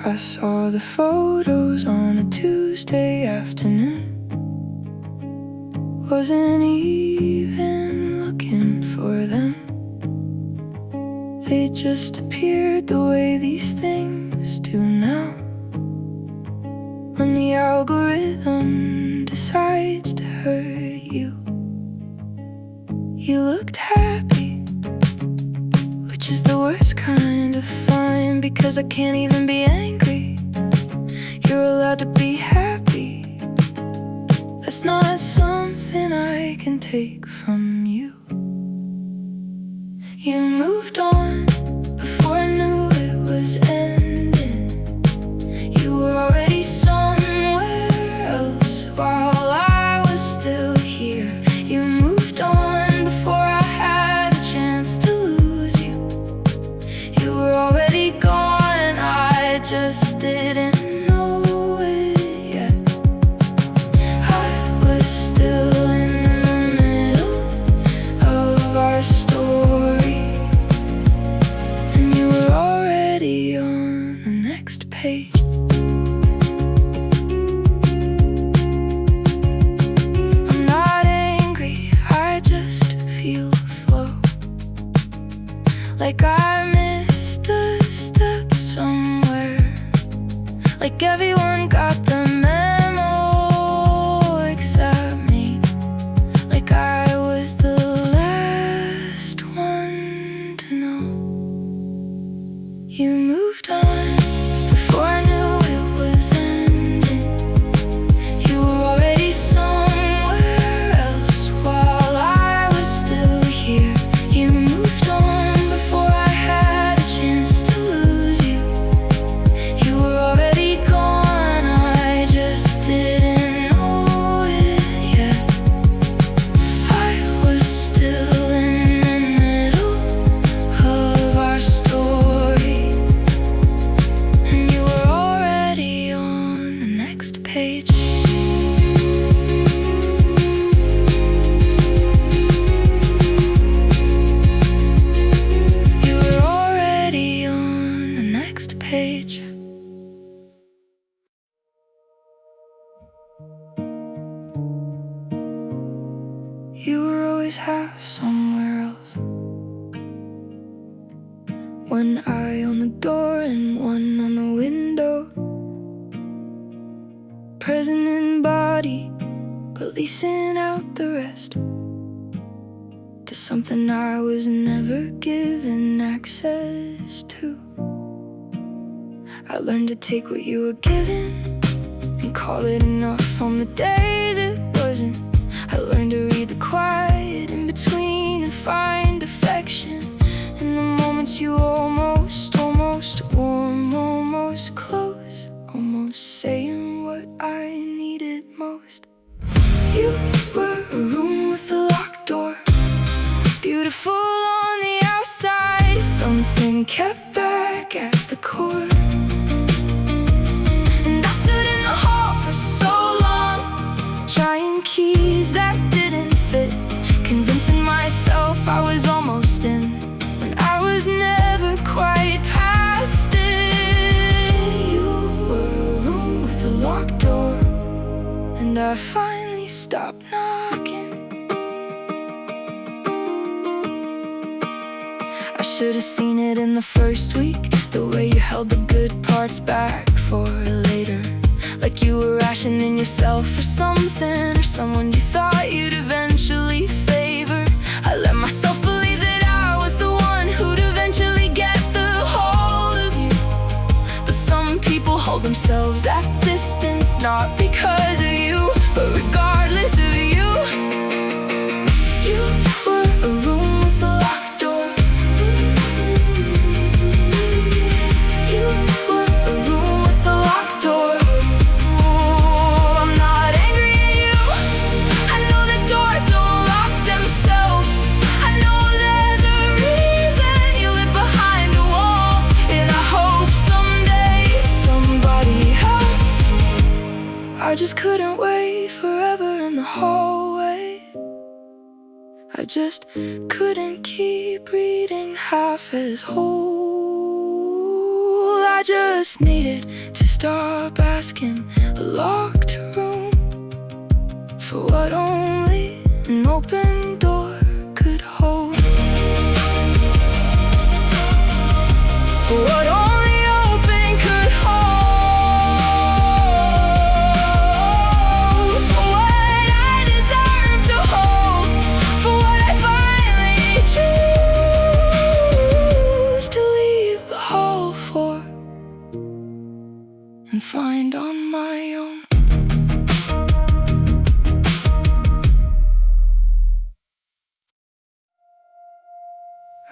I saw the photos on a Tuesday afternoon. Wasn't even looking for them. They just appeared the way these things do now. When the algorithm decides to hurt you, you looked happy, which is the worst kind of fun, because I can't even be angry. You're allowed to be happy. That's not something I can take from you. You moved on before I knew it was ending. You were already somewhere else while I was still here. You moved on before I had a chance to lose you. You were already gone, I just didn't know it yet. I was still in the middle of our story, and you were already on the next page. I'm not angry, I just feel slow, like I missed a step somewhere, like everyone got the memo except me, like I was the last one to know. You moved on before I knew it was ending. You were already somewhere else while I was still here. You moved on before I had a chance to lose you. You were already gone, I just didn't know it yet. I was still in the middle of our story, and you were already on the next page. You were already on the next page. You were always half somewhere else. One eye on the door and one on the window. Present in body, but leasing out the rest to something I was never given access to. I learned to take what you were given and call it enough on the days it wasn't. I learned to read the quiet in between and find affection in the moments you almost warm, almost close, almost saying what I needed most. You were a room with a locked door, beautiful on the outside, something kept back at the core. And I stood in the hall for so long, trying keys that didn't fit, convincing myself I was almost in, when I was never quite past it. You were a room with a locked door, and I finally stopped knocking. I should have seen it in the first week, the way you held the good parts back for later, like you were rationing yourself for something or someone you thought you'd eventually favor. I let myself believe that I was the one who'd eventually get the whole of you, but some people hold themselves at distance, not because of you, but regardless of you. You were a room with a locked door. You were a room with a locked door. Oh, I'm not angry at you. I know that doors don't lock themselves. I know there's a reason you live behind a wall, and I hope someday somebody helps. I just couldn't wait forever in the hallway. I just couldn't keep reading half as whole. I I just needed to stop asking a locked room for what only an open door could hold. For what only open could hold. For what I deserve to hold. For what I finally choose to leave the hall for and find on my own.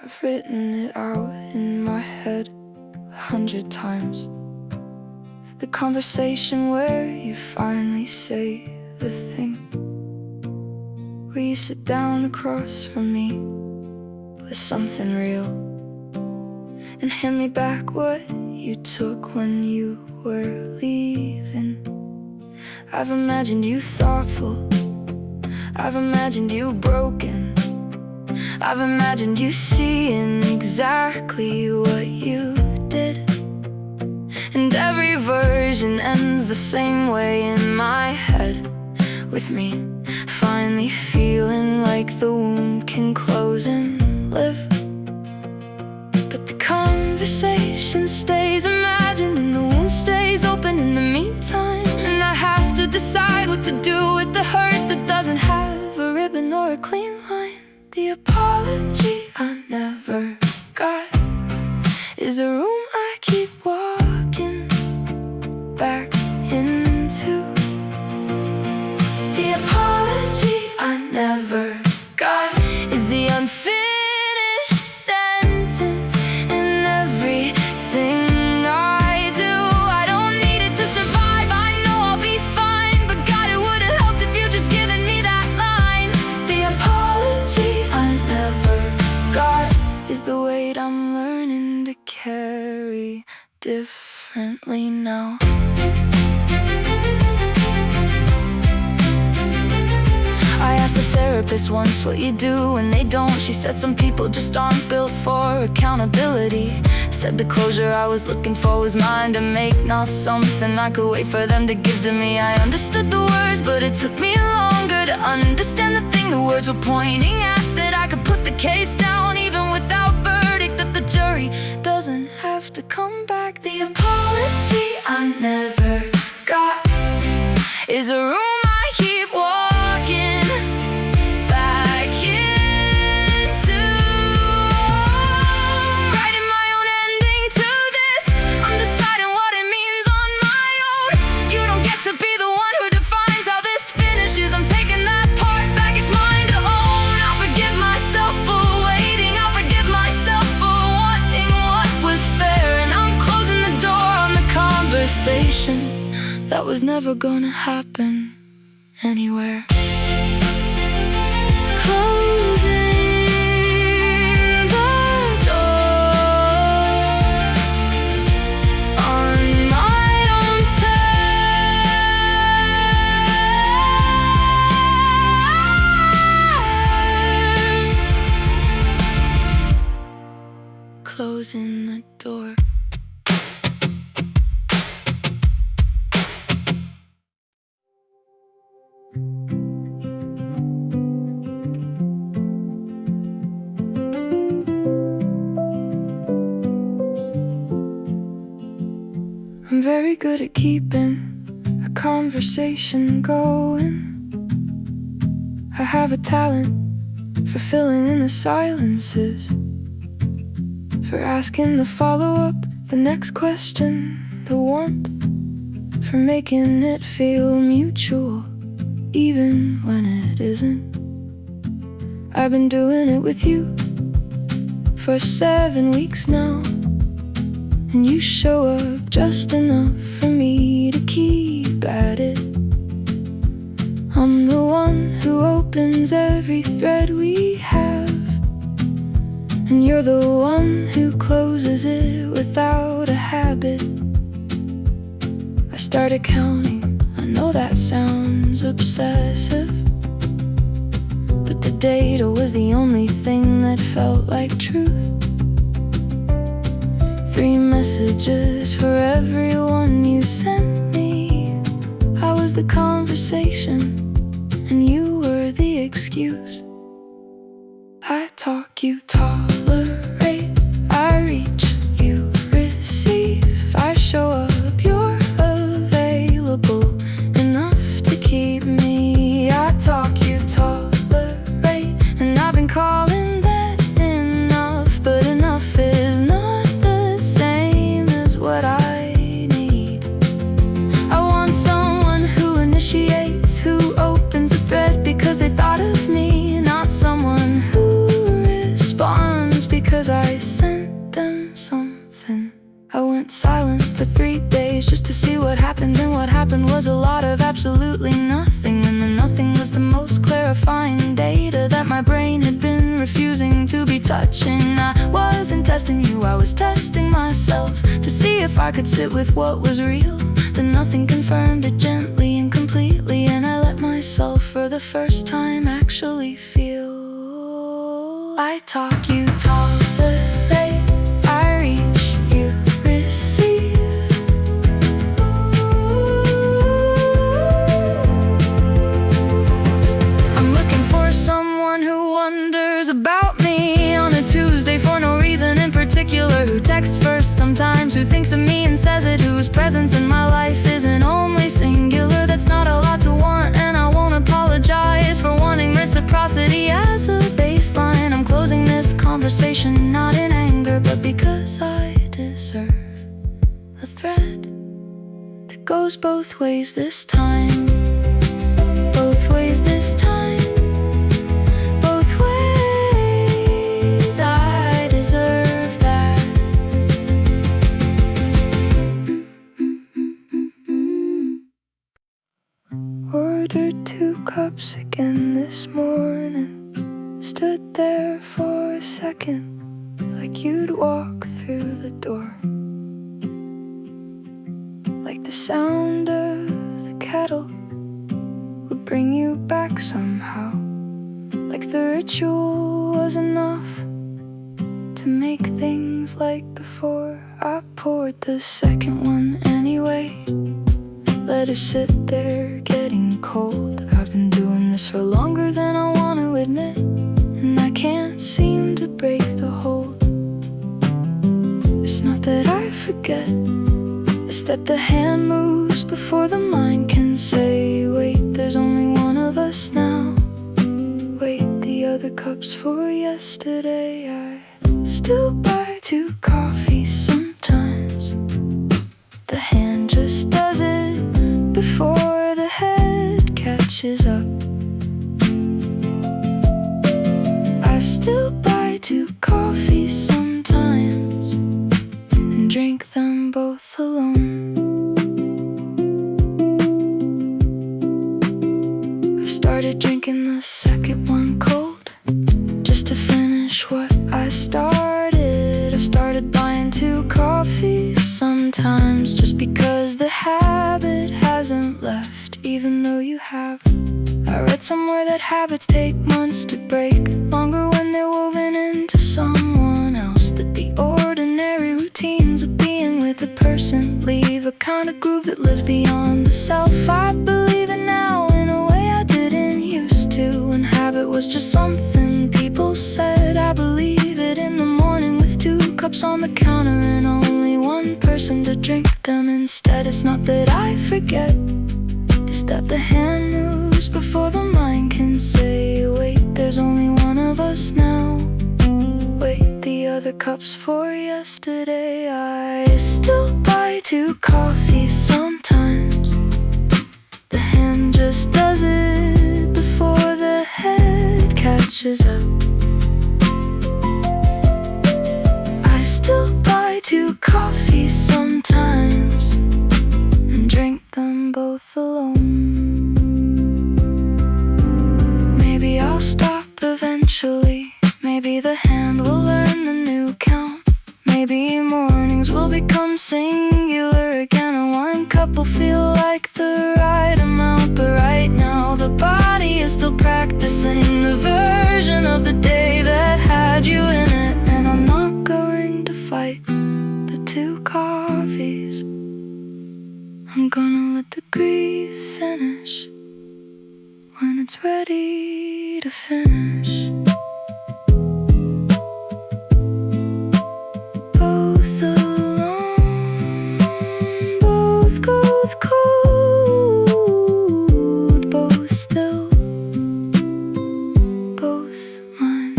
I've written it out in my head 100 times. The conversation where you finally say the thing, where you sit down across from me with something real and hand me back what you took when you were leaving. I've imagined you thoughtful, I've imagined you broken, I've imagined you seeing exactly what you did. And every version ends the same way in my head, with me finally feeling like the wound can close and live. But the conversation stays imagined and the wound stays open in the meantime. And I have to decide what to do with the hurt that doesn't have a ribbon or a clean line. The apology I never got is a room I keep walking back into. The apology I never got is the unfinished sentence in everything I do. I don't need it to survive, I know I'll be fine, but God, it would have helped if you just given me that line. The apology I never got is the weight I'm learning to carry differently now. I asked a therapist once what you do when they don't. She said some people just aren't built for accountability. Said the closure I was looking for was mine to make, not something I could wait for them to give to me. I understood the words, but it took me longer to understand the thing the words were pointing at. That I could put the case down even without verdict, that the jury doesn't have to come back. The apology I never got is a room I keep walking back into. Writing my own ending to this, I'm deciding what it means on my own. You don't get to be the one who defines how this finishes. I'm taking that part back, it's mine to own. I'll forgive myself for waiting, I'll forgive myself for wanting what was fair. And I'm closing the door on the conversation that was never gonna happen anywhere. Closing the door on my own terms. Closing the door. I'm very good at keeping a conversation going. I have a talent for filling in the silences, for asking the follow-up, the next question, the warmth, for making it feel mutual, even when it isn't. I've been doing it with you for 7 weeks now, and you show up just enough for me to keep at it. I'm the one who opens every thread we have, and you're the one who closes it without a habit. I started counting, I know that sounds obsessive, but the data was the only thing that felt like truth. 3 messages for everyone you sent me. I was the conversation, and you were the excuse. I talk, you tolerate. I reach, you receive. I show up, you're available enough to keep me. I talk, you tolerate, and I've been calling that enough. But enough is not the same as what I need. I want someone who initiates, who opens the thread because they thought of me, not someone who responds because I sent them something. I went silent for 3 days just to see what happened, and what happened was a lot of absolutely nothing. And the nothing was the most clarifying data that my brain had been refusing to be touching. I wasn't testing you, I was testing myself to see if I could sit with what was real. The nothing confirmed it gently and completely, and I let myself for the first time actually feel. I talk, you tolerate. I reach, you receive. I'm looking for someone who wonders about me on a Tuesday for no reason in particular, who texts first sometimes, who thinks of me and says it, whose presence in my life isn't only singular. That's not a lot to want, and I won't apologize for wanting reciprocity as a baseline. I'm closing this conversation not in anger, but because I deserve a thread that goes both ways this time. Both ways this time. Both ways, I deserve that. Ordered 2 cups again this morning. Stood there for a second, like you'd walk through the door. Like the sound of the kettle would bring you back somehow. Like the ritual was enough to make things like before. I poured the second one anyway. Let it sit there getting cold. I've been doing this for longer than I want to admit, and I can't seem to break the hold. It's not that I forget, it's that the hand moves before the mind can say, wait, there's only one of us now. Wait, the other cup's for yesterday. I still buy 2 coffees sometimes. The hand just does it before the head catches up. I still buy 2 coffees sometimes and drink them both alone. I've started drinking the second one cold just to finish what I started. I've started buying 2 coffees sometimes just because the habit hasn't left, even though you have. I read somewhere that habits take months to break, longer when they're woven into someone else. That the ordinary routines of being with a person leave a kind of groove that lives beyond the self. I believe it now in a way I didn't used to, when habit was just something people said. I believe it in the morning with 2 cups on the counter and only one person to drink them instead. It's not that I forget, it's that the hand moves before the mind can say, wait, there's only one of us now. Wait, the other cup's for yesterday. I still buy 2 coffees sometimes. The hand just does it before the head catches up. I still buy 2 coffees sometimes and drink them both alone. Maybe I'll stop eventually. Maybe the hand will learn the new count. Maybe mornings will become singular again, and 1 cup will feel like the right amount. But right now the body is still practicing the version of the day that had you in it. And I'm not going to fight the finish when it's ready to finish. Both alone, both cold, both still, both mine.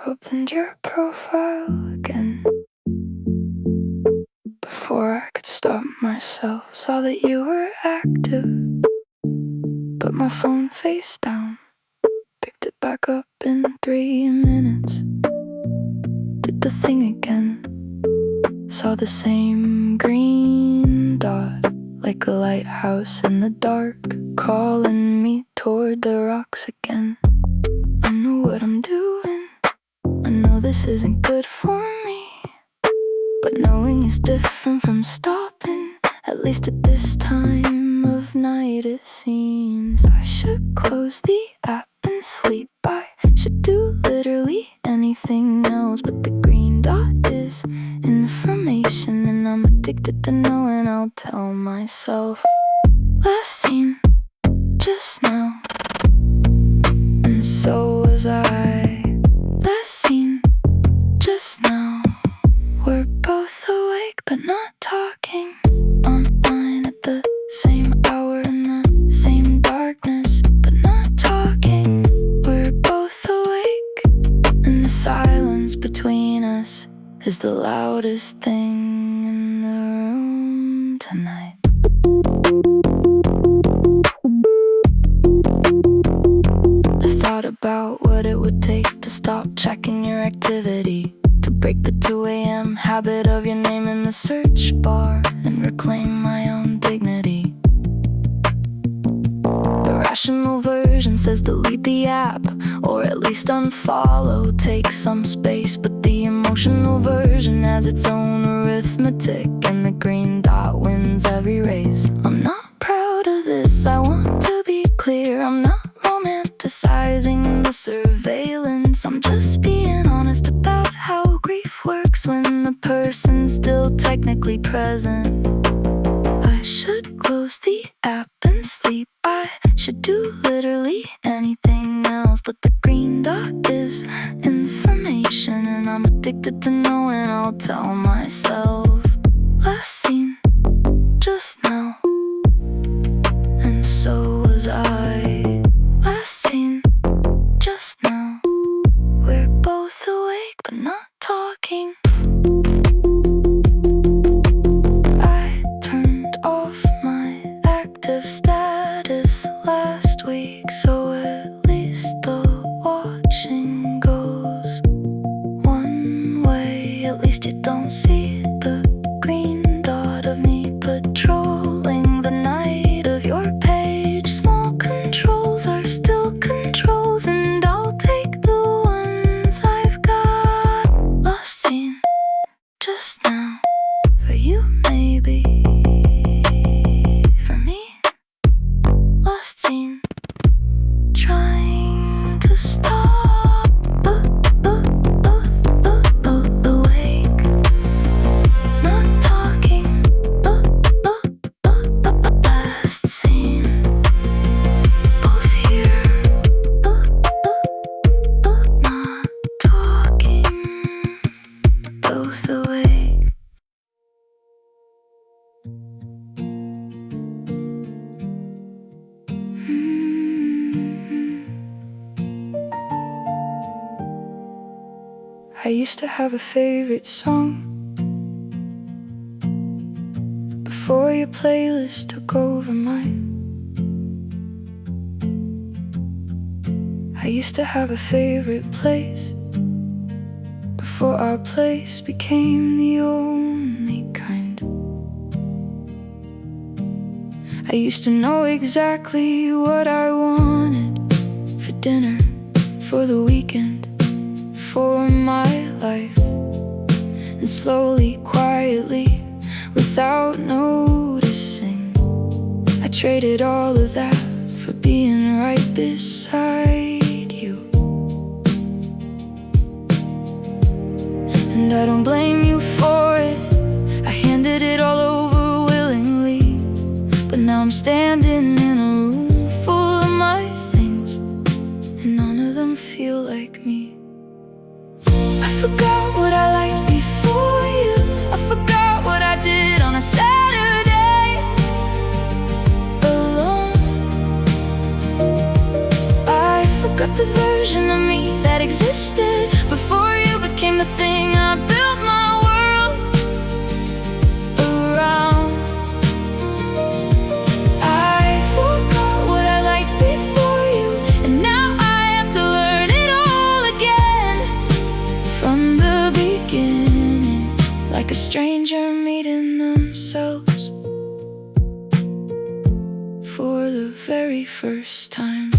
Opened your profile again before I could stop myself. Saw that you were active, put my phone face down, picked it back up in 3 minutes. Did the thing again, saw the same green dot, like a lighthouse in the dark, calling me toward the rocks again. I know what I'm doing, I know this isn't good for me, but knowing is different from stopping, at least at this time of night it seems. I should close the app and sleep. I should do literally anything else, but the green dot is information, and I'm addicted to knowing. I'll tell myself, last seen just now, and so was I. Last seen just now. We're both awake but not talking, online at the same hour in the same darkness, but not talking. We're both awake, and the silence between us is the loudest thing in the room tonight. I thought about what it would take to stop checking your activity, to break the 2 a.m. habit of your name in the search bar, and reclaim my own dignity. The rational version says delete the app, or at least unfollow, take some space, but the emotional version has its own arithmetic, and the green dot wins every race. I'm not proud of this, I want to be clear. I'm not romanticizing the surveillance, I'm just being honest about how grief works when the person's still technically present. I should close the app and sleep. I should do literally anything else, but the green dot is information, and I'm addicted to knowing. I'll tell myself, last seen just now, and so was I. Last seen just now. We're both awake but not talking. I turned off my active status last week, so at least the watching goes one way. At least you don't see the green dot of me patrolling the night of your page. Small controls are still controls, and I'll take the ones I've got. Lost seen just now. For you maybe, for me, lost seen. Trying to stop, awake, not talking, last seen. Both here, not talking, both awake. I used to have a favorite song before your playlist took over mine. I used to have a favorite place before our place became the only kind. I used to know exactly what I wanted for dinner, for the weekend, for my life. And slowly, quietly, without noticing, I traded all of that for being right beside you. And I don't blame you for it. I handed it all over willingly, but now I'm standing in a room full of my things, and none of them feel like me. I forgot what I liked before you. I forgot what I did on a Saturday alone. I forgot the version of me that existed before you became the thing I built my world around. I forgot what I liked before you, and now I have to learn it all again from the beginning, like a stranger meeting themselves for the very first time.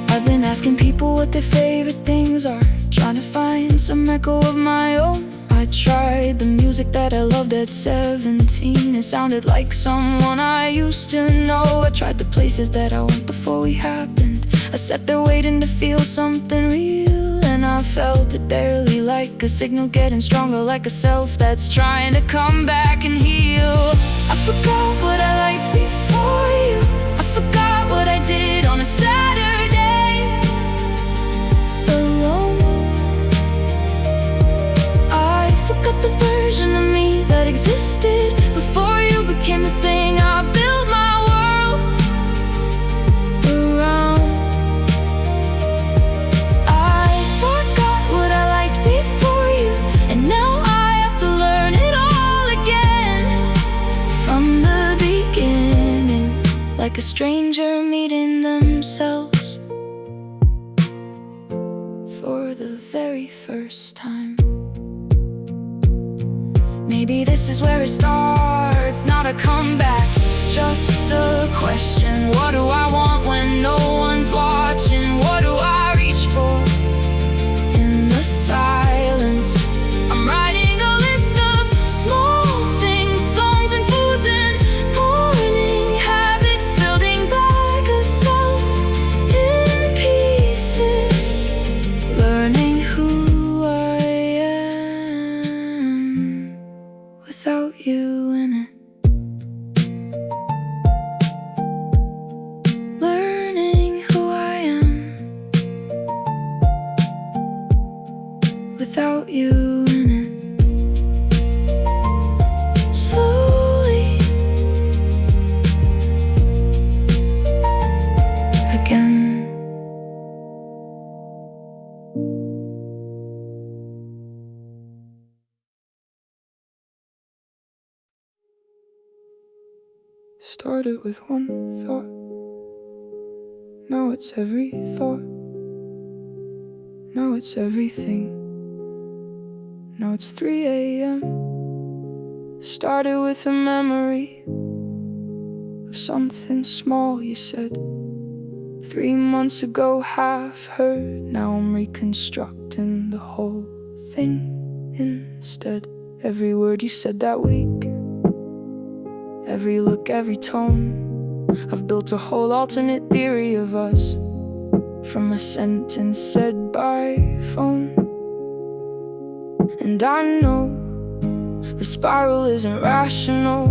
I've been asking people what their favorite things are, trying to find some echo of my own. I tried the music that I loved at 17. It sounded like someone I used to know. I tried the places that I went before we happened. I sat there waiting to feel something real, and I felt it barely, like a signal getting stronger, like a self that's trying to come back and heal. I forgot what I liked before you. I forgot what I did on a Saturday alone. I forgot the version of me that existed before you became the thing I built my world around. I forgot what I liked before you, and now I have to learn it all again from the beginning, like a stranger meeting themselves for the very first time. Maybe this is where it starts, not a comeback, just a question. What do I want when no one's watching? What do I reach for in the silence? I'm writing a list of small things, songs and foods and morning habits, building back a self in pieces, learning who I am without you in it. Learning who I am without you in it. Slowly again. Started with one thought, now it's every thought. Now it's everything. Now it's 3 a.m. Started with a memory of something small you said 3 months ago, half heard. Now I'm reconstructing the whole thing instead. Every word you said that week, every look, every tone. I've built a whole alternate theory of us from a sentence said by phone. And I know the spiral isn't rational.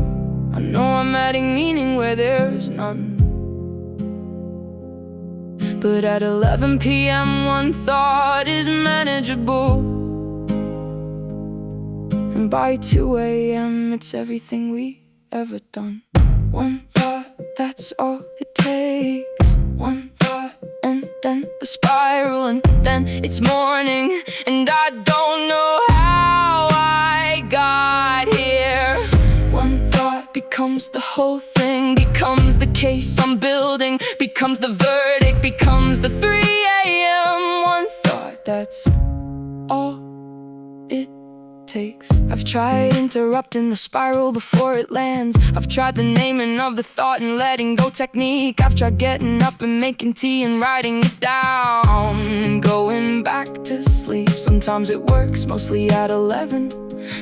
I know I'm adding meaning where there's none. But at 11 p.m. one thought is manageable, and by 2 a.m. it's everything we ever done. One thought, that's all it takes. One thought, and then the spiral, and then it's morning, and I don't know how I got here. One thought becomes the whole thing, becomes the case I'm building, becomes the verdict, becomes the 3 a.m. one thought, that's all it takes. I've tried interrupting the spiral before it lands. I've tried the naming of the thought and letting go technique. I've tried getting up and making tea and writing it down and going back to sleep. Sometimes it works, mostly at 11.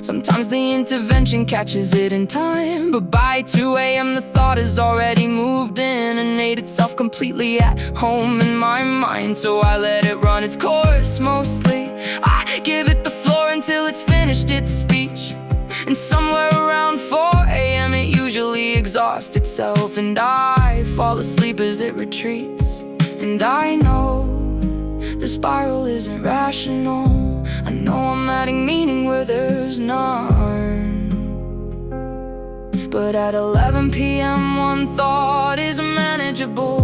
Sometimes the intervention catches it in time, but by 2 a.m. the thought has already moved in and made itself completely at home in my mind. So I let it run its course mostly. I give it the floor until it's finished its speech. And somewhere around 4 a.m. it usually exhausts itself, and I fall asleep as it retreats. And I know the spiral isn't rational. I know I'm adding meaning where there's none. But at 11 p.m. one thought is manageable,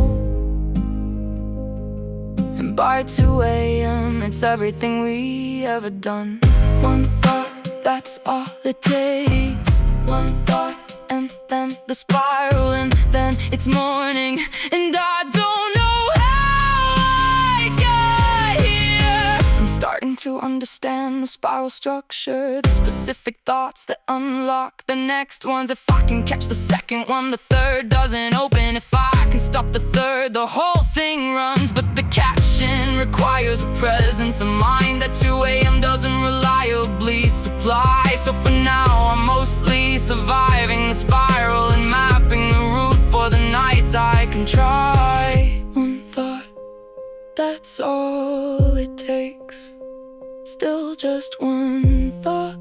and by 2 a.m. it's everything we ever done. One thought, that's all it takes. One thought, and then the spiral, and then it's morning, and I don't know how I got here. I'm starting to understand the spiral structure, the specific thoughts that unlock the next ones. If I can catch the second one, the third doesn't open. If I can stop the third, the whole thing runs. But the caption requires a presence of mind that 2 a.m. doesn't reliably supply. So for now I'm mostly surviving the spiral and mapping the route for the nights I can try. One thought, that's all it takes. Still just one thought,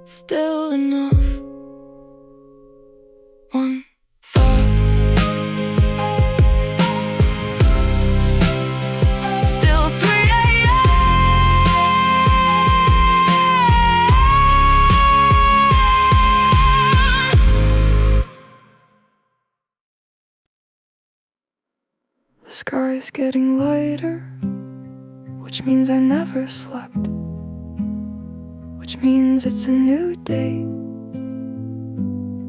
still enough. One thought, still 3 a.m. The sky is getting lighter, which means I never slept, which means it's a new day,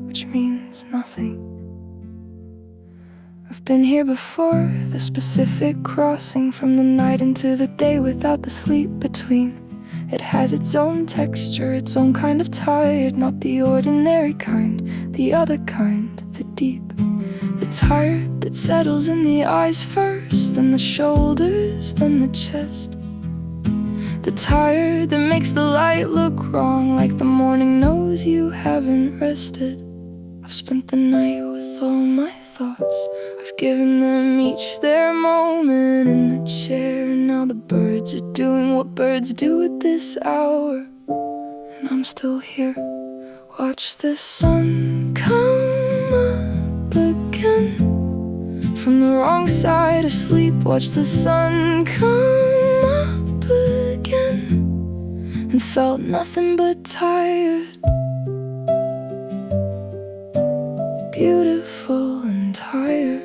which means nothing. I've been here before, the specific crossing from the night into the day without the sleep between. It has its own texture, its own kind of tired, not the ordinary kind, the other kind, the deep. The tired that settles in the eyes first, then the shoulders, then the chest. The tired that makes the light look wrong, like the morning knows you haven't rested. I've spent the night with all my thoughts, I've given them each their moment in the chair. And now the birds are doing what birds do at this hour, and I'm still here. Watch the sun come up again from the wrong side of sleep. Watch the sun come up again, and felt nothing but tired. Beautiful and tired.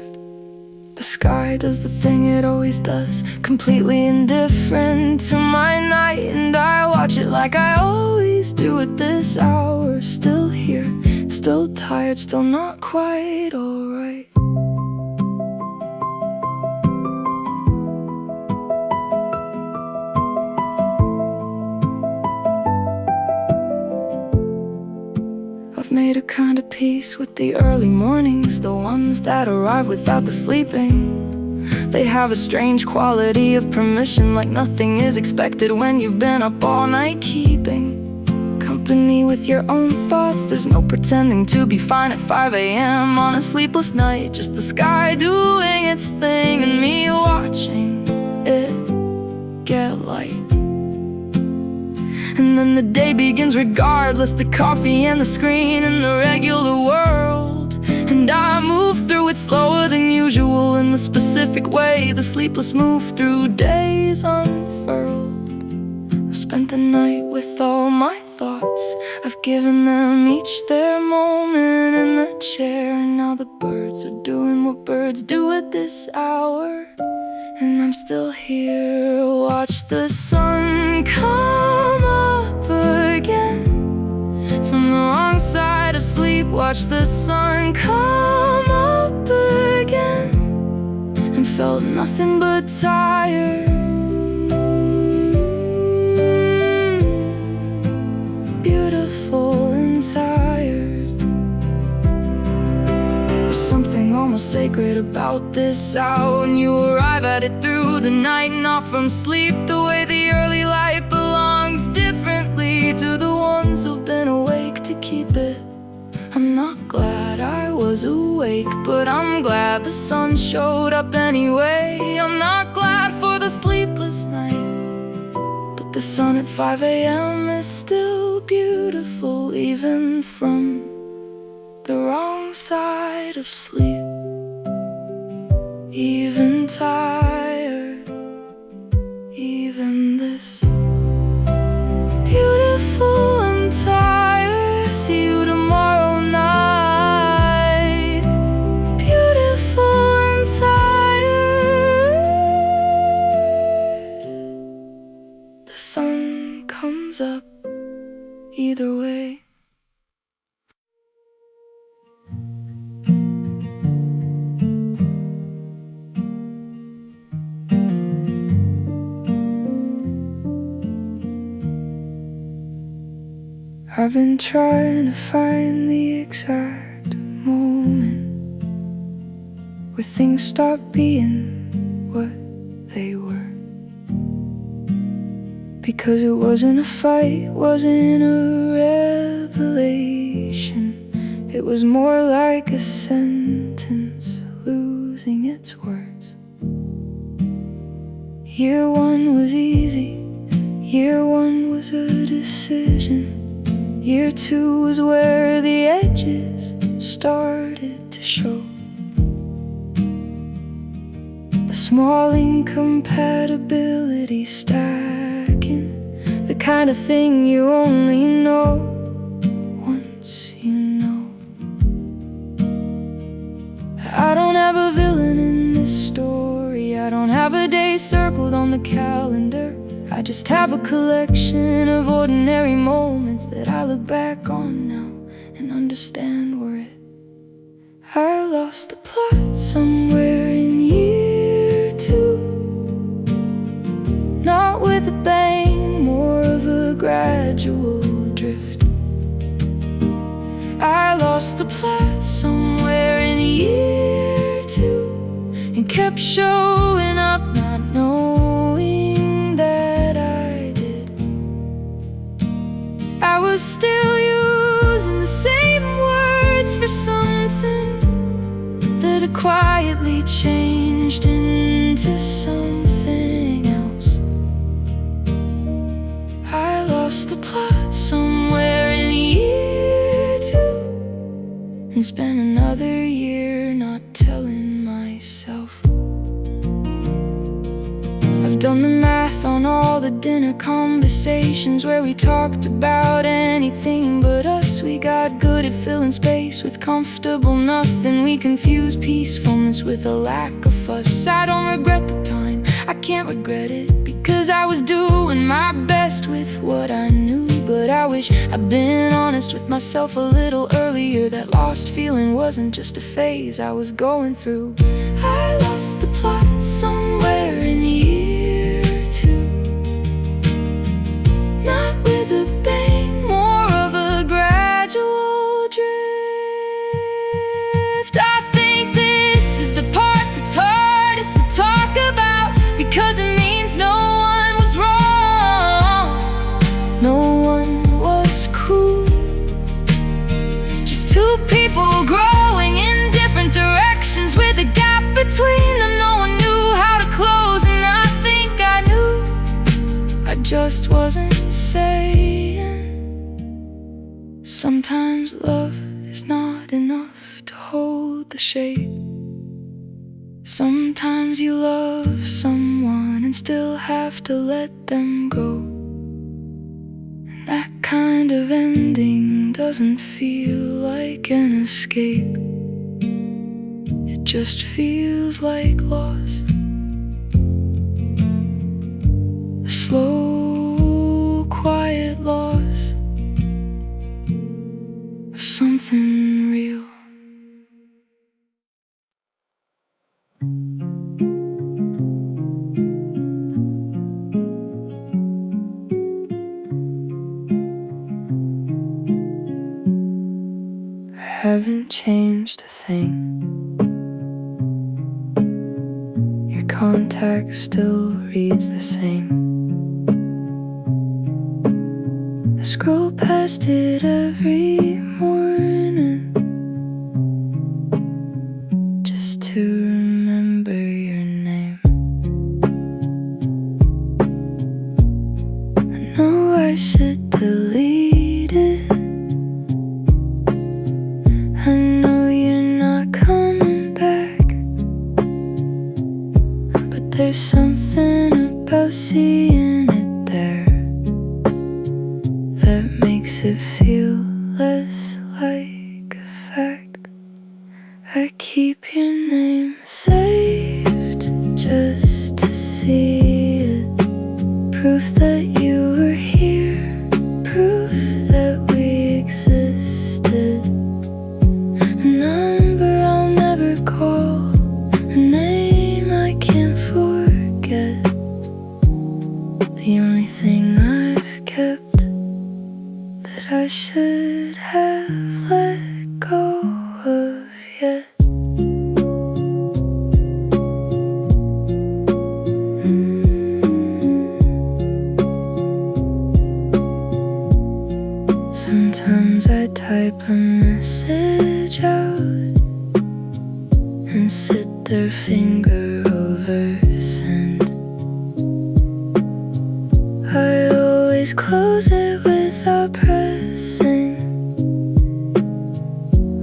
The sky does the thing it always does, completely indifferent to my night, and I watch it like I always do at this hour. Still here, still tired, still not quite alright. I've made a kind of peace with the early mornings, the ones that arrive without the sleeping. They have a strange quality of permission, like nothing is expected when you've been up all night keeping company with your own thoughts. There's no pretending to be fine at 5 a.m. on a sleepless night, just the sky doing its thing and me watching it get light. And then the day begins regardless, the coffee and the screen and the regular world. And I move through it slower than usual, in the specific way the sleepless move through days unfurled. I've spent the night with all my thoughts, I've given them each their moment in the chair. And now the birds are doing what birds do at this hour, and I'm still here. Watch the sun come up again from the wrong side of sleep. Watch the sun come up again, and felt nothing but tired. Beautiful and tired. There's something almost most sacred about this hour, and you arrive at it through the night, not from sleep. The way the early light belongs differently to the ones who've been awake to keep it. I'm not glad I was awake, but I'm glad the sun showed up anyway. I'm not glad for the sleepless night, but the sun at 5 a.m. is still beautiful, even from the wrong side of sleep. Even tired, even this beautiful and tired. See you tomorrow night. Beautiful and tired. The sun comes up either way. I've been trying to find the exact moment where things stop being what they were. Because it wasn't a fight, wasn't a revelation. It was more like a sentence losing its words. Year one was easy, year one was a decision. Year two was where the edges started to show. The small incompatibility stacking, the kind of thing you only know once you know. I don't have a villain in this story, I don't have a day circled on the calendar. I just have a collection of ordinary moments that I look back on now and understand were it. I lost the plot somewhere in year two, not with a bang, more of a gradual drift. I lost the plot somewhere in year two and kept showing up, not knowing that I did. I was still using the same words for something that had quietly changed into something else. I lost the plot somewhere in year two and spent another year not telling myself. I've done the math on all the dinner conversations where we talked about anything but us. We got good at filling space with comfortable nothing. We confused peacefulness with a lack of fuss. I don't regret the time, I can't regret it, because I was doing my best with what I knew. But I wish I'd been honest with myself a little earlier. That lost feeling wasn't just a phase I was going through. I lost the plot somewhere in year two, not with a bang, more of a gradual drift. I think this is the part that's hardest to talk about, because it means no one was wrong, no one was cruel, just two people growing in different directions with a gap between them no one knew how to close. And I think I knew, I just wasn't saying. Sometimes love is not enough to hold the shape. Sometimes you love someone and still have to let them go. And that kind of ending doesn't feel like an escape. It just feels like loss, a slow, quiet loss of something real. I haven't changed a thing. contact still reads the same. I scroll past it every morning just to remember your name. I know I should delete it. I know you're not coming back, but there's something about seeing it there that makes it feel less like a fact. I keep your name saved just to see it. Proof that you were here, proof that we existed. A number I'll never call, a name I can't forget. The only thing I've kept that I should have let go of yet. Sometimes I type a message out and sit there finger over send. I always close it without pressing.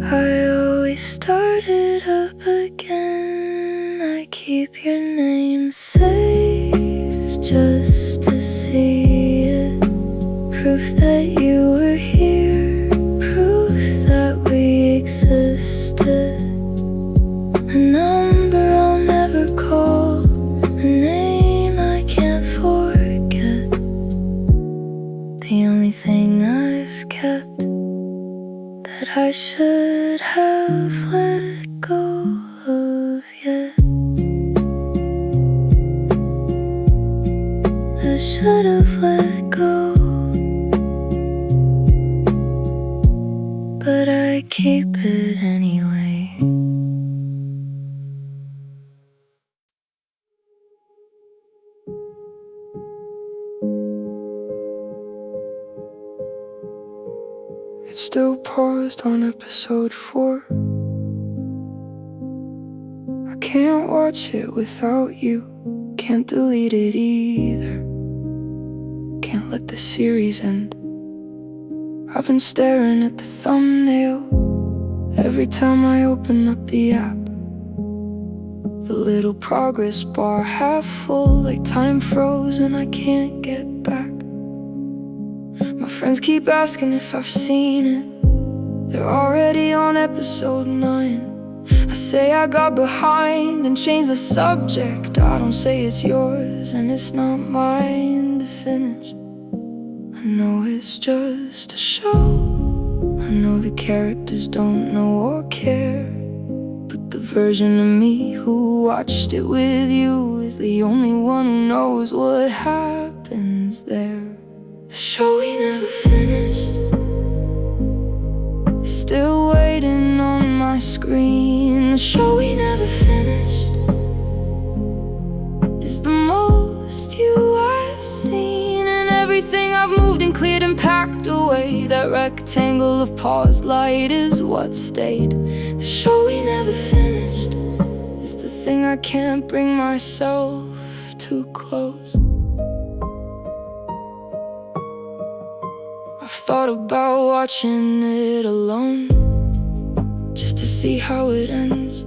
I always start it up again. I keep your name safe just to see it. Proof that you were here, proof that we existed. A number I'll never call, a name I can't forget. The only thing I've kept that I should have let go of yet. I should have let go, but I keep it anyway. It's still paused on episode 4. I can't watch it without you, can't delete it either. Can't let the series end. I've been staring at the thumbnail every time I open up the app. The little progress bar half full, like time froze and I can't get back. My friends keep asking if I've seen it. They're already on episode 9. I say I got behind and change the subject. I don't say it's yours and it's not mine to finish. I know it's just a show. I know the characters don't know or care, but the version of me who watched it with you is the only one who knows what happens there. The show we never finished is still waiting on my screen. The show we never finished is the most you I've seen. And everything I've moved and cleared and packed away, that rectangle of paused light is what stayed. The show we never finished is the thing I can't bring myself to close. I've thought about watching it alone just to see how it ends.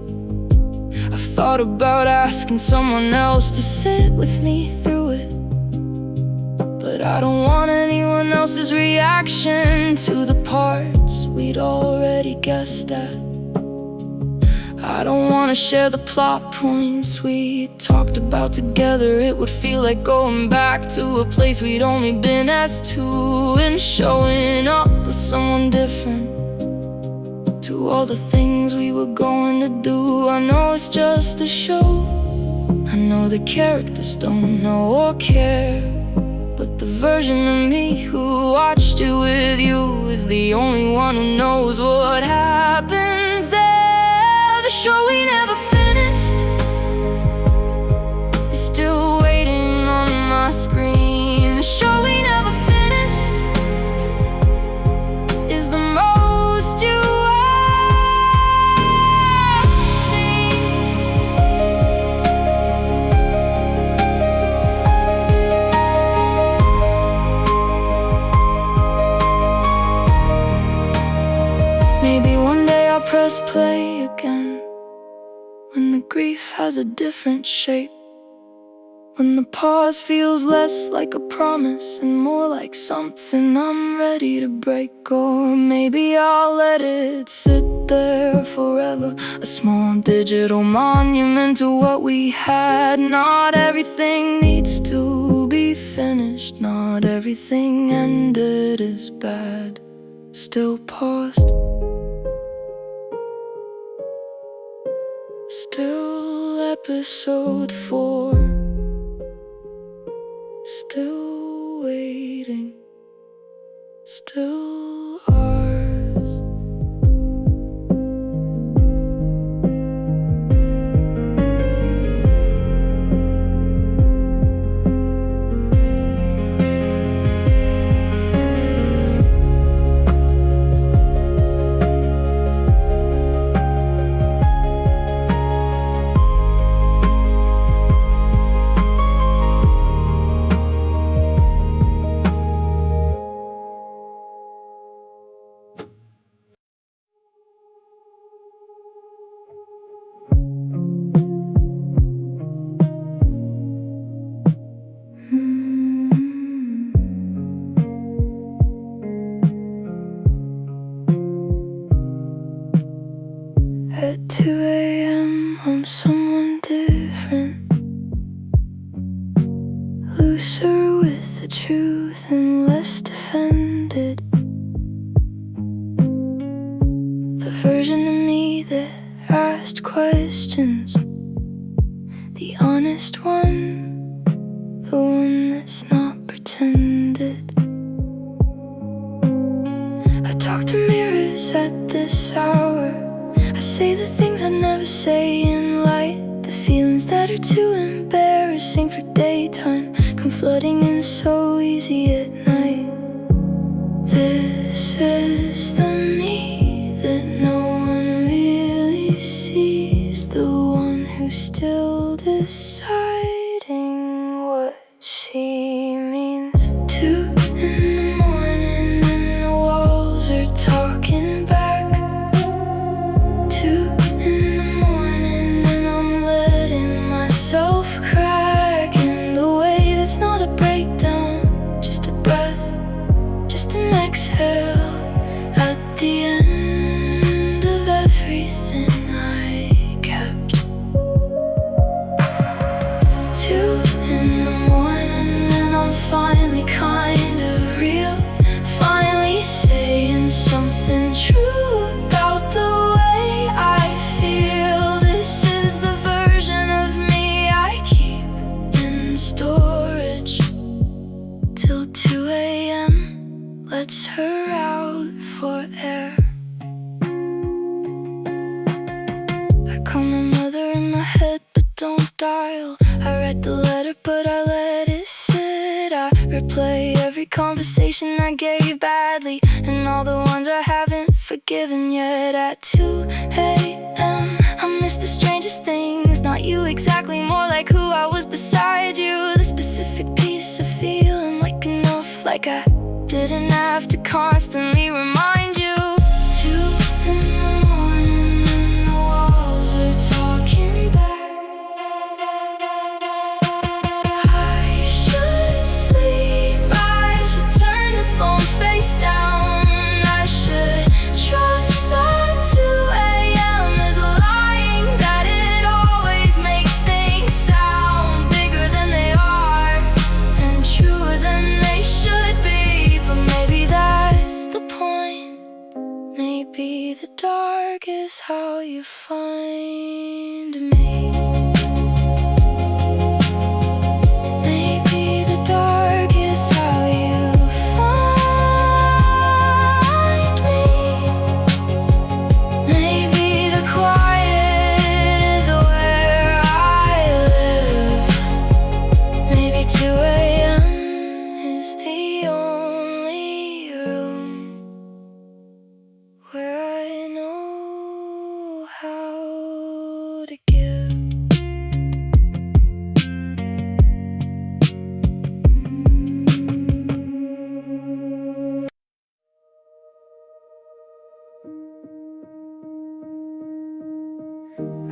I've thought about asking someone else to sit with me through it, but I don't want anyone else's reaction to the parts we'd already guessed at. I don't want to share the plot points we talked about together. It would feel like going back to a place we'd only been as two, and showing up with someone different to all the things we were going to do. I know it's just a show, I know the characters don't know or care, but the version of me who watched it with you is the only one who knows what happens there. The show we never finished press play again, when the grief has a different shape, when the pause feels less like a promise and more like something I'm ready to break. Or maybe I'll let it sit there forever, a small digital monument to what we had. Not everything needs to be finished, not everything ended is bad. Still paused, still episode 4, still waiting, still ours. At 2 a.m. I'm someone different, looser with the truth and less defended. The version of me that asked questions, the honest one, the one that's not pretended. I talk to mirrors at this hour, I say the things I never say in light, the feelings that are too embarrassing for daytime come flooding in so easy at night. This is the me that no one really sees, the one who's still deciding what she means. 2 in the morning and the walls are talking back. 2 in the morning and I'm letting myself crack in the way that's not a breakdown, just a breath, just an exhale at the end of everything I kept. 2 in the morning and I'm finally kind of real, finally saying something true about the way I feel. This is the version of me I keep in storage till 2 a.m. lets her out for air. I call my mother in my head but don't dial. I write the letter but I let it sit. I replay every conversation I gave badly and all the ones I haven't forgiven yet. At 2 a.m. I miss the strangest things, not you exactly, more like who I was beside you. The specific piece of feeling like enough, like I didn't have to constantly remind you. 2 in the morning and the walls are talking back. I should sleep, I should turn the phone face down. I should trust that 2 a.m. is lying, that it always makes things sound bigger than they are and truer than they should be. But maybe that's the point, maybe the dark is how you find me. Maybe the dark is how you find me. Maybe the quiet is where I live. Maybe 2 a.m. is the only room where I know how to give.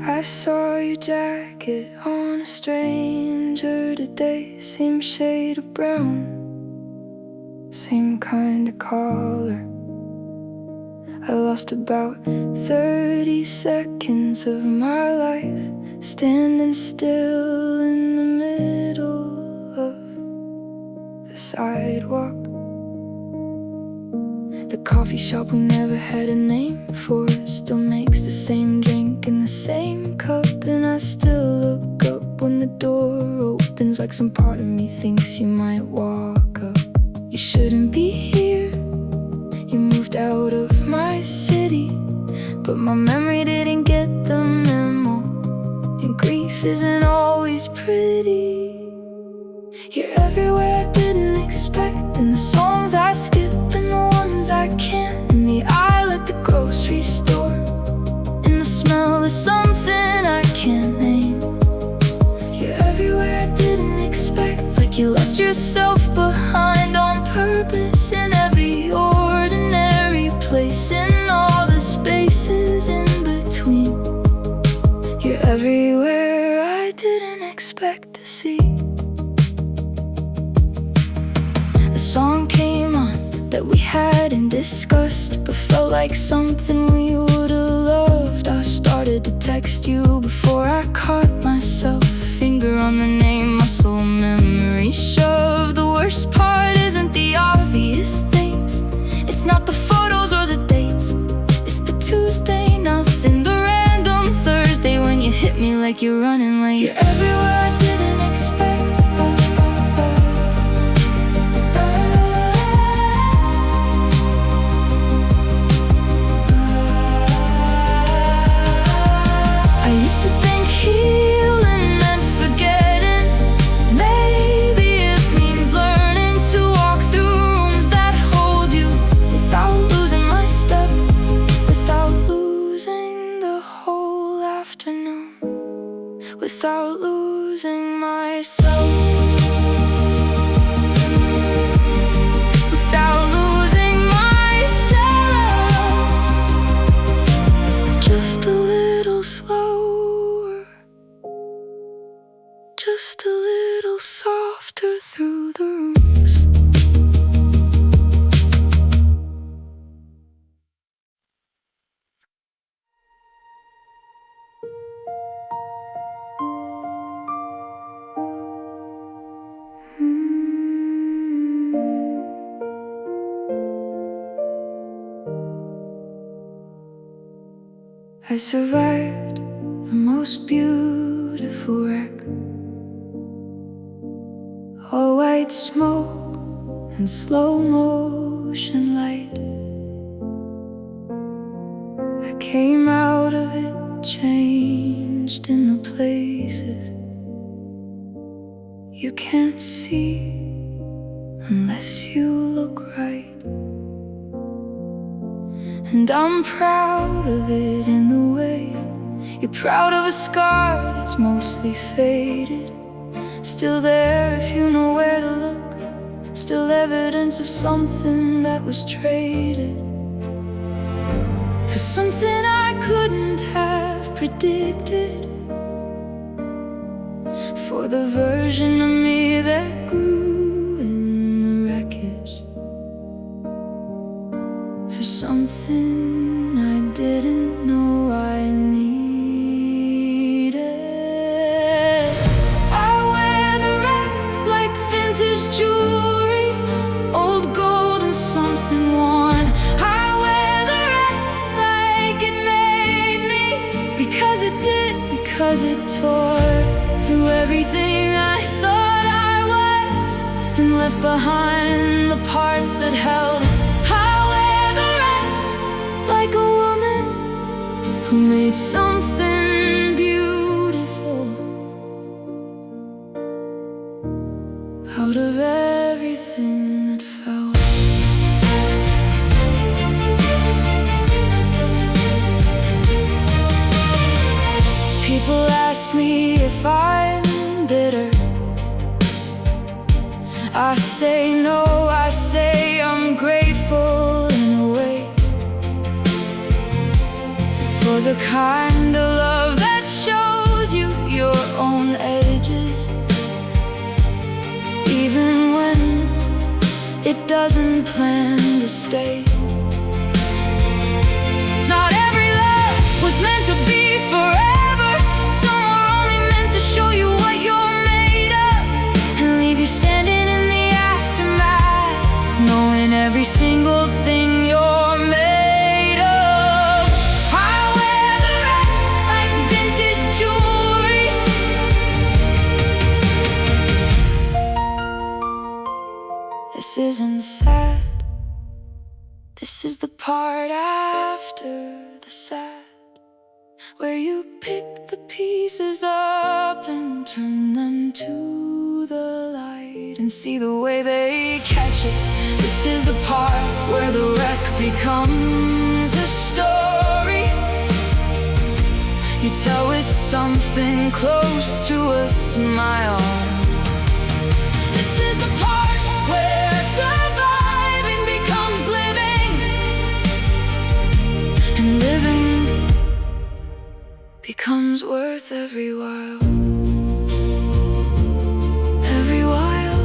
I saw your jacket on a stranger today. Same shade of brown, same kind of collar. I lost about 30 seconds of my life standing still in the middle of the sidewalk. The coffee shop we never had a name for still makes the same drink in the same cup. And I still look up when the door opens, like some part of me thinks you might walk up. You shouldn't be here, you moved out of my city, but my memory didn't get the memo. And grief isn't always pretty. You're everywhere I didn't expect, in the songs I skip and the ones I can't, in the aisle at the grocery store, in the smell of something I can't name. You're everywhere I didn't expect, like you left yourself behind on purpose, in every ordinary place, in all the spaces in between. You're everywhere I didn't expect to see. A song came on that we hadn't discussed, but felt like something we would've loved. I started to text you before I caught myself, finger on the name, muscle memory shoved. The worst part isn't the obvious things, it's not the photos or the dates, it's the Tuesday nothing, the random Thursday when you hit me like you're running late. You're everywhere I didn't expect. I used to think healing meant forgetting. Maybe it means learning to walk through rooms that hold you without losing my step, without losing the whole afternoon, without losing myself, without losing myself. Just a little slower, just a little softer through the rooms. I survived the most beautiful wreck, all white smoke and slow motion light. I came out of it changed in the places you can't see unless you look right. And I'm proud of it in the way you're proud of a scar that's mostly faded, still there if you know where to look, still evidence of something that was traded for something I couldn't have predicted, for the version of me that grew in the wreckage, for something I didn't know I needed. I wear the wreck like vintage jewelry, old gold and something worn. I wear the wreck like it made me, because it did, because it tore through everything I thought I was, and left behind the parts that held. Like a woman who made something beautiful out of everything that fell. People ask me if I'm bitter. I say no, I say I'm grateful in a way, for the kind of love that shows you your own edges, even when it doesn't plan to stay. Not every love was meant to be forever. Some are only meant to show you what you're made of, and leave you standing in the aftermath, knowing every single thing you're made of. I wear the red like vintage jewelry. This isn't sad. This is the part after the sad, where you pick the pieces up and turn them to the light and see the way they catch it. This is the part where the wreck becomes a story you tell with something close to a smile. This is the part where surviving becomes living, and living becomes worth every while. Every while,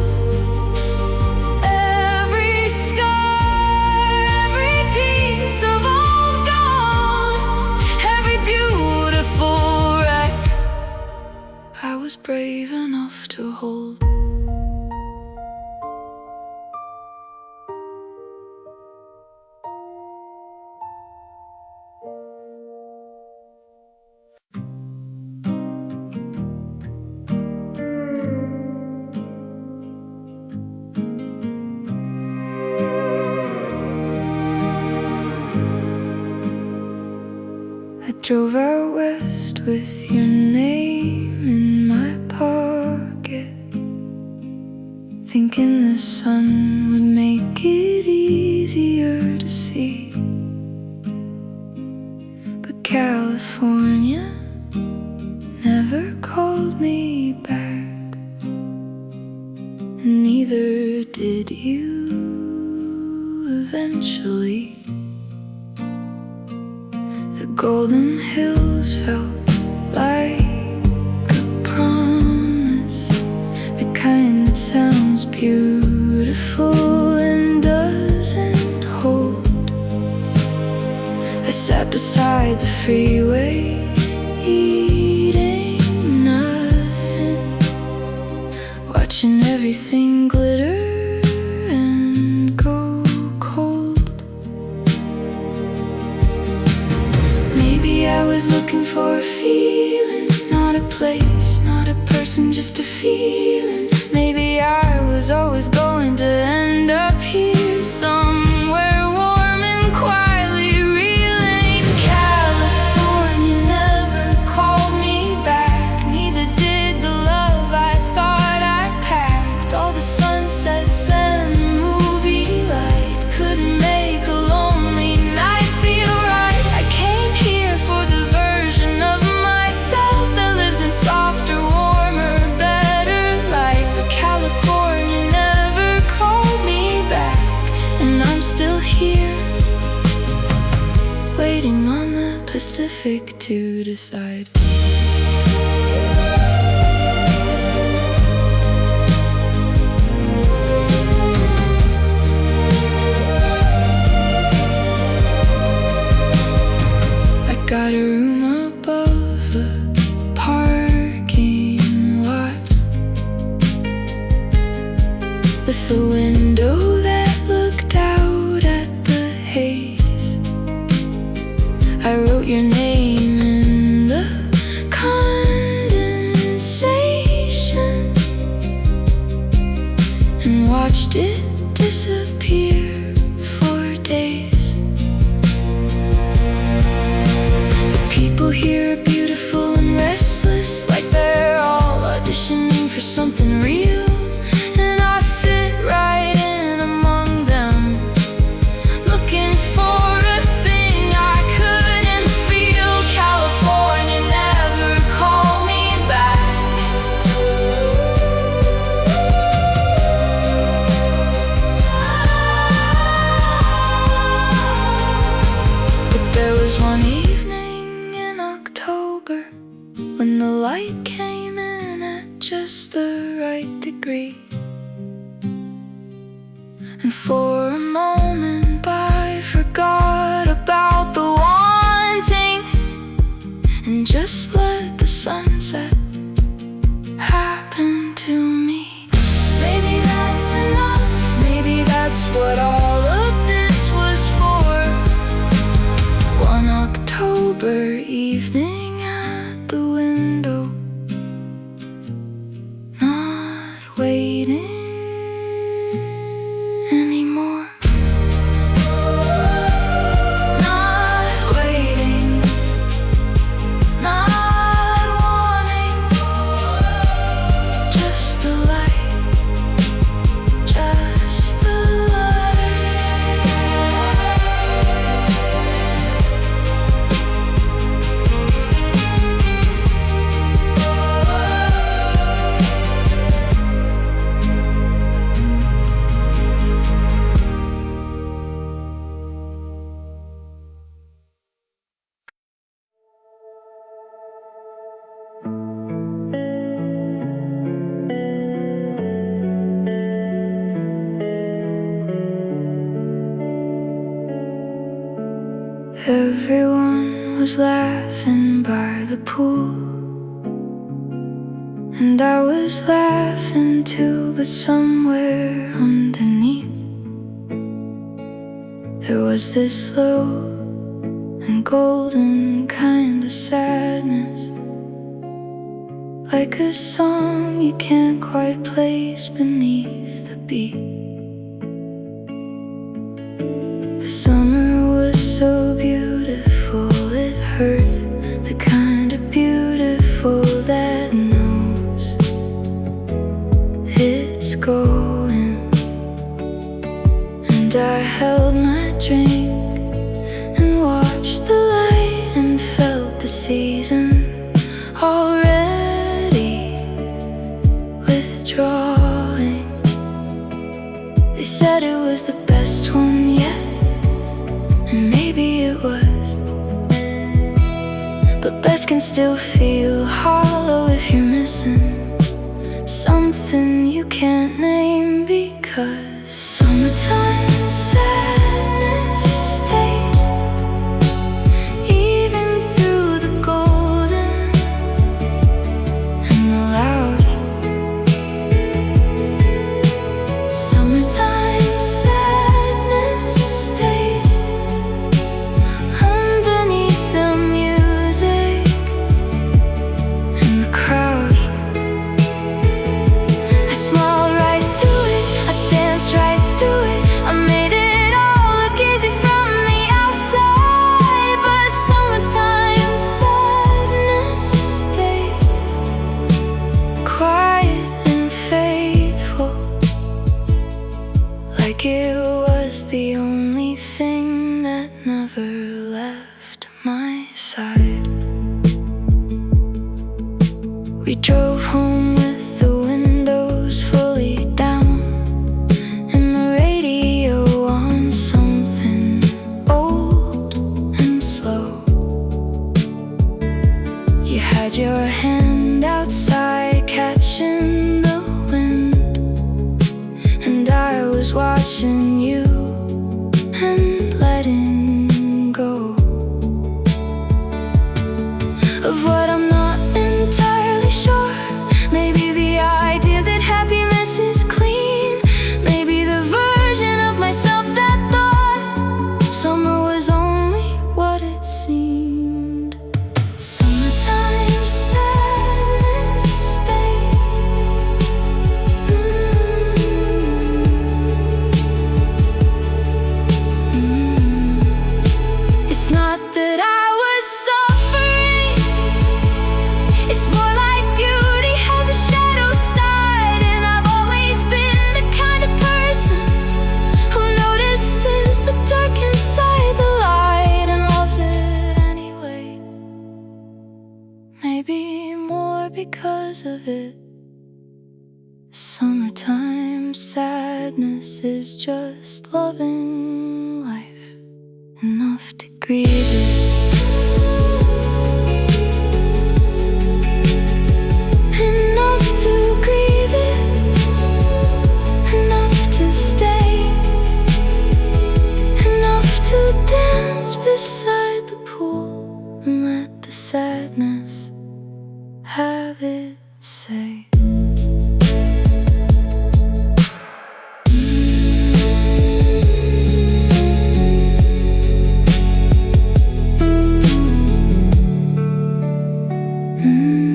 every scar, every piece of old gold, every beautiful wreck I was brave enough to hold. I drove out west with your name in my pocket, thinking the sun would make it easier to see. But California never called me back, and neither did you eventually. The golden hills felt like a promise, the kind that sounds beautiful and doesn't hold. I sat beside the freeway, eating nothing, watching everything glitter and go cold. Maybe I was looking for a feeling, not a place, not a person, just a feeling. Maybe I was always going to end up here, somewhere warm and quietly reeling. California never called me back, neither did the love I thought I packed. All the sunsets and the movie light couldn't make a lonely night feel right. I came here for the version of myself that lives in softer, warmer, better light. But California never called me back, and I'm still here, waiting on the Pacific to decide. I got a room above a parking lot, with a window that looked out at the haze. I wrote your name in the condensation and watched it disappear for days. The people here are beautiful and restless, like they're all auditioning for something real. And I fit right in among them, looking for a thing I couldn't feel. California never called me back, but there was one evening in October breathe. And for a moment I forgot about the wanting, and just let the sunset happen to me. Maybe that's enough, maybe that's what all of this was for. One October evening at the window, not waiting anymore. Not waiting, not wanting, just the light, just the Everyone was laughing by the pool, and I was laughing too, but somewhere underneath there was this low and golden kind of sadness, like a song you can't quite place beneath the beat. The summer was so beautiful, it hurt, the kind of beautiful that knows it's going. And I held my drink and watched the light and felt the season already withdrawing. They said it was the best one yet, and maybe it was, but best can still feel hollow if you're missing something you can't name, because summertime sadness stayed even through the golden and the loud. Summertime sadness stayed underneath the music and the crowd. I smiled right through it, I danced right through it, I made it all look easy from the outside. But summertime sadness stayed quiet and faithful, like it was the only thing that never left my side. We drove home with the windows fully down and the radio on something old and slow. You had your hand outside catching the wind, and I was watching you and letting go of what I'm not entirely sure. Maybe the idea that happiness is clean, maybe the version of myself that thought summer was only what it seemed. Summertime sadness stayed. It's not that I was suffering, it's more like beauty has a shadow side. And I've always been the kind of person who notices the dark inside the light and loves it anyway. Maybe more because of it. Summertime sadness is just loving life enough to grieve it. Enough to grieve it. let the sadness have its say. Mm.